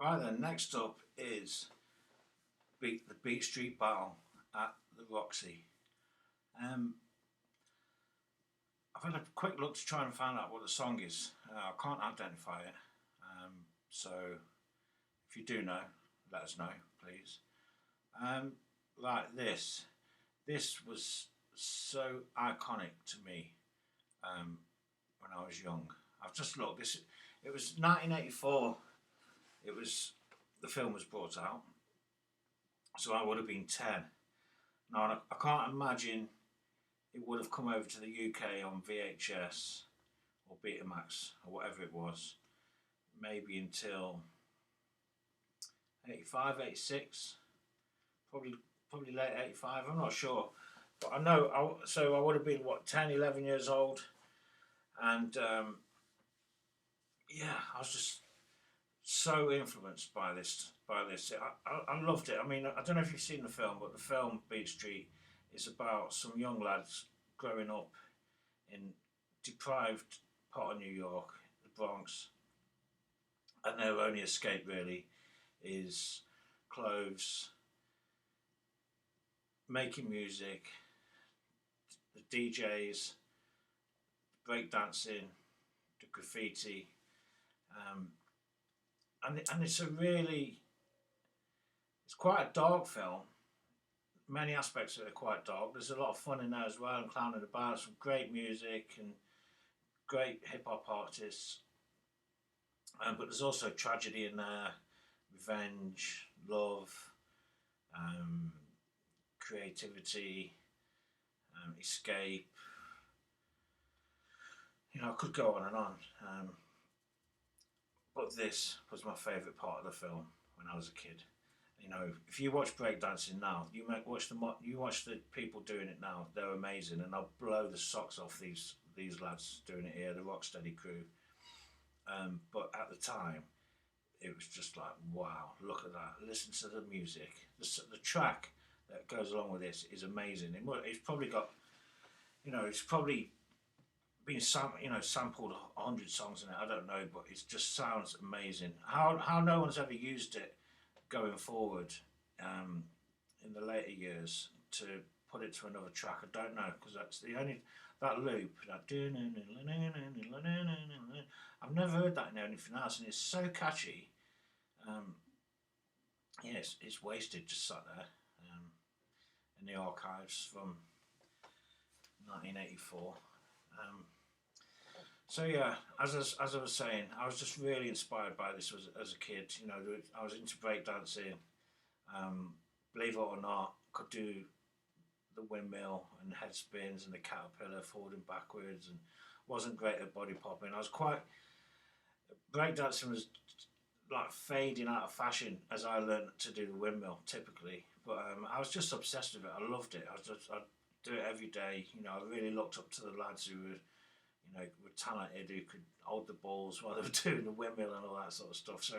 Right then, next up is the Beat Street Battle at the Roxy. Um, I've had a quick look to try and find out what the song is. I can't identify it. Um, so if you do know, let us know, please. Um, like this was so iconic to me when I was young. I've just looked. It was 1984. It was the film was brought out, so I would have been 10. Now I can't imagine it would have come over to the UK on VHS or Betamax or whatever it was, maybe until 85, 86, probably late 85. I'm not sure, but I know. So I would have been what 10, 11 years old, and yeah, I was just so influenced by this. I loved it. I mean, I don't know if you've seen the film, but the film Beat Street is about some young lads growing up in deprived part of New York, the Bronx, and their only escape really is clothes, making music, the DJs, breakdancing, the graffiti, um, and it's it's quite a dark film. Many aspects of it are quite dark. There's a lot of fun in there as well, and clowning about, some great music and great hip hop artists. But there's also tragedy in there, revenge, love, um, creativity, escape. You know, I could go on and on. But this was my favourite part of the film when I was a kid. You know, if you watch breakdancing now, you watch the people doing it now. They're amazing, and they'll blow the socks off these lads doing it here, the Rocksteady crew. But at the time, it was just like, wow, look at that! Listen to the music. The track that goes along with this is amazing. It's probably got, it's probably been sampled 100 songs in it. I don't know, but it just sounds amazing. How no one's ever used it going forward in the later years to put it to another track, I don't know, because that's the only that loop. I've never heard that in anything else, and it's so catchy. Um, yes, it's wasted, just sat there in the archives from 1984. So yeah, as I was saying, I was just really inspired by this as a kid. You know, I was into breakdancing. Believe it or not, could do the windmill and head spins and the caterpillar forward and backwards, and wasn't great at body popping. I was quite breakdancing was like fading out of fashion as I learned to do the windmill typically. But I was just obsessed with it. I loved it. I'd do it every day. You know, I really looked up to the lads who were talented, who could hold the balls while they were doing the windmill and all that sort of stuff. So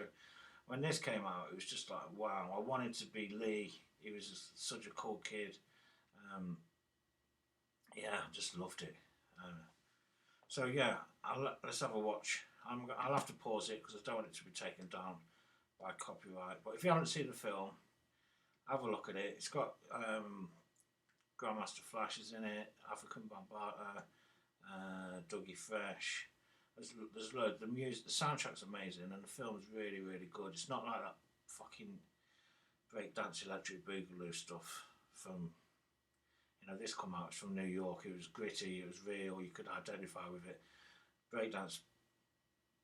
when this came out, it was just like, wow, I wanted to be Lee. He was just such a cool kid. Yeah, I just loved it. So yeah, let's have a watch. I'll have to pause it because I don't want it to be taken down by copyright. But if you haven't seen the film, have a look at it. It's got Grandmaster Flash is in it, African Bambaataa, Dougie Fresh. There's loads. The music, the soundtrack's amazing, and the film's really, really good. It's not like that fucking breakdance electric boogaloo stuff from. This come out from New York. It was gritty. It was real. You could identify with it. Breakdance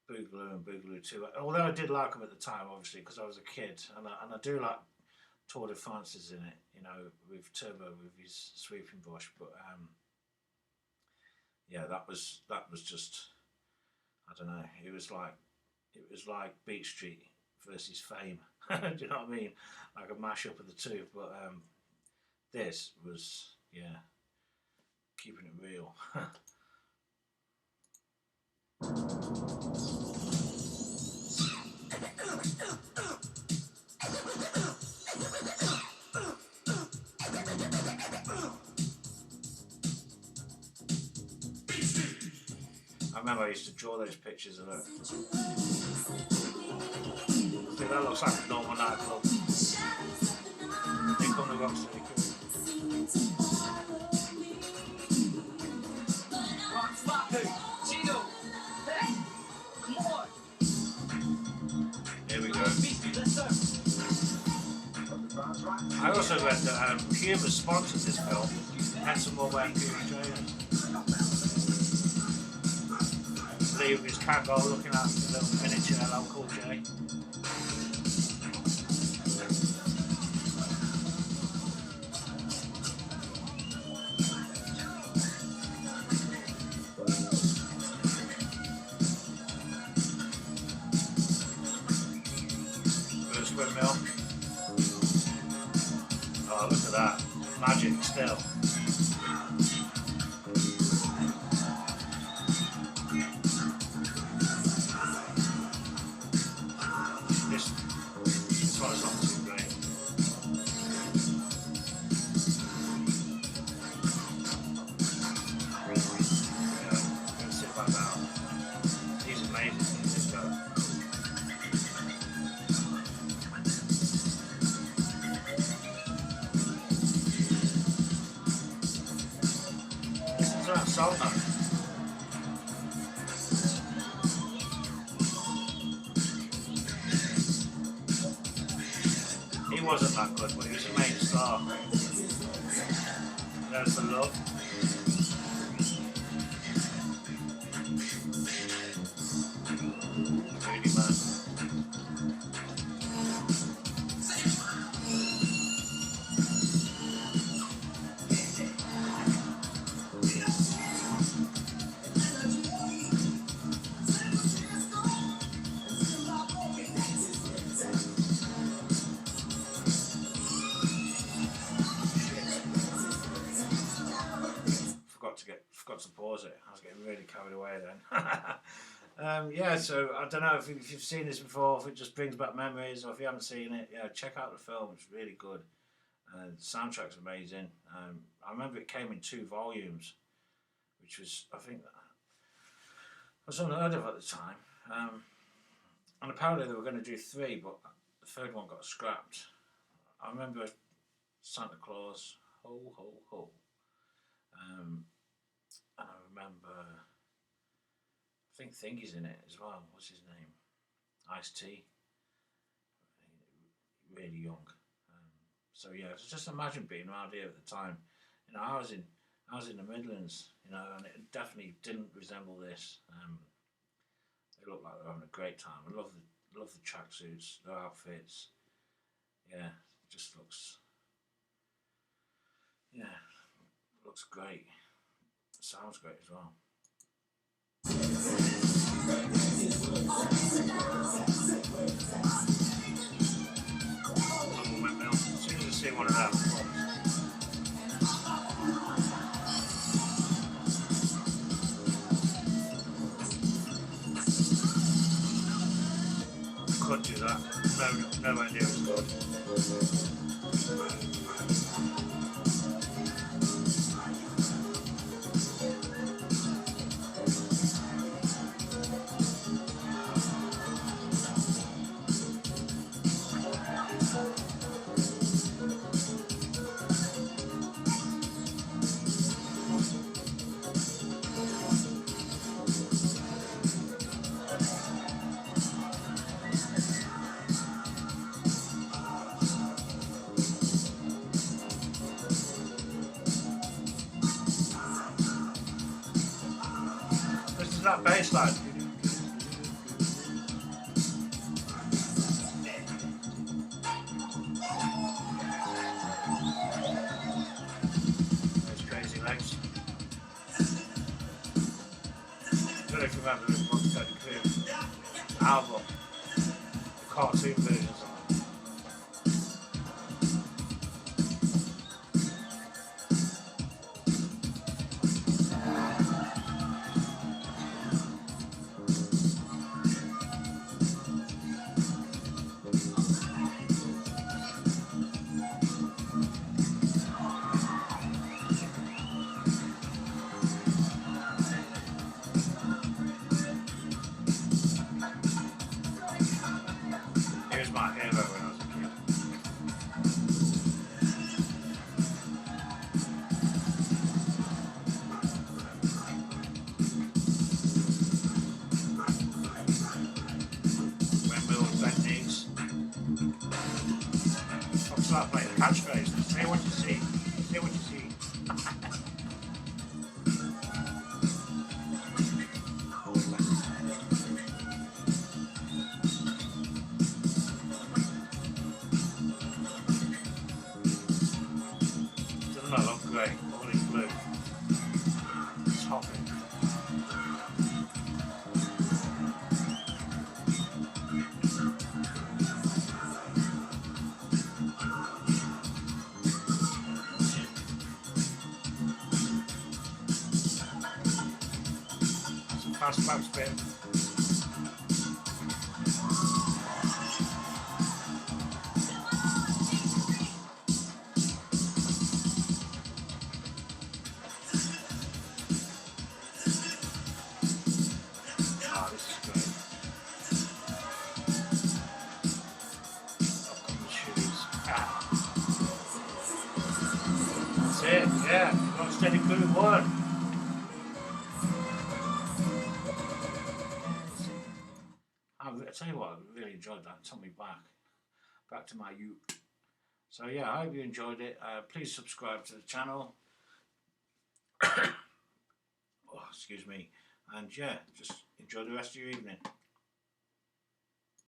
Boogaloo and Boogaloo 2. Although I did like them at the time, obviously, because I was a kid, and I do like Tour de France's in it. With Turbo with his sweeping brush, but yeah, that was just, I don't know. It was like Beat Street versus Fame. Do you know what I mean? Like a mashup of the two. But this was, yeah, keeping it real. I remember I used to draw those pictures of it. Actually, that looks like a normal nightclub. They come to Roxy. Here we go. I also read that Puma sponsored this film, hence some more wearing Puma trainers. Leave his cat go looking at the little miniature LL Cool J. Windmill. Oh, look at that. Magic still. This one is not too great. Yeah, I'm going to sit back down. He's amazing. This guy. That song though. He wasn't that good, but he was a main star. There's the love. Really man. Forgot to pause it. I was getting really carried away then. Yeah, so I don't know if you've seen this before, if it just brings back memories, or if you haven't seen it, yeah, check out the film. It's really good. The soundtrack's amazing. I remember it came in 2 volumes, which was, I think, was unheard of at the time. And apparently they were going to do 3, but the 3rd one got scrapped. I remember Santa Claus, ho, ho, ho. And I remember, I think Thingy's in it as well. What's his name? Ice-T. Really young. So yeah, just imagine being around here at the time. You know, I was in the Midlands. You know, and it definitely didn't resemble this. They looked like they were having a great time. I love the tracksuits, their outfits. Yeah, it just looks. Yeah, looks great. Sounds great as well. Windmill. As soon as I see one of them, could do that. No idea it's good. That bass line. Those crazy legs. I don't know if you remember the Roxy album, the cartoon versions of it. Here's my start playing the catchphrase. Say what you see. Say what you see. Doesn't that look great? All in blue. It's hopping. Fast back spin. Ah, this is great. Up come the shoes. Ah. That's it, yeah. Rocksteady Crew 1. I tell you what, I really enjoyed that. It took me back to my youth. So yeah, I hope you enjoyed it. Please subscribe to the channel. Oh, excuse me. And yeah, just enjoy the rest of your evening.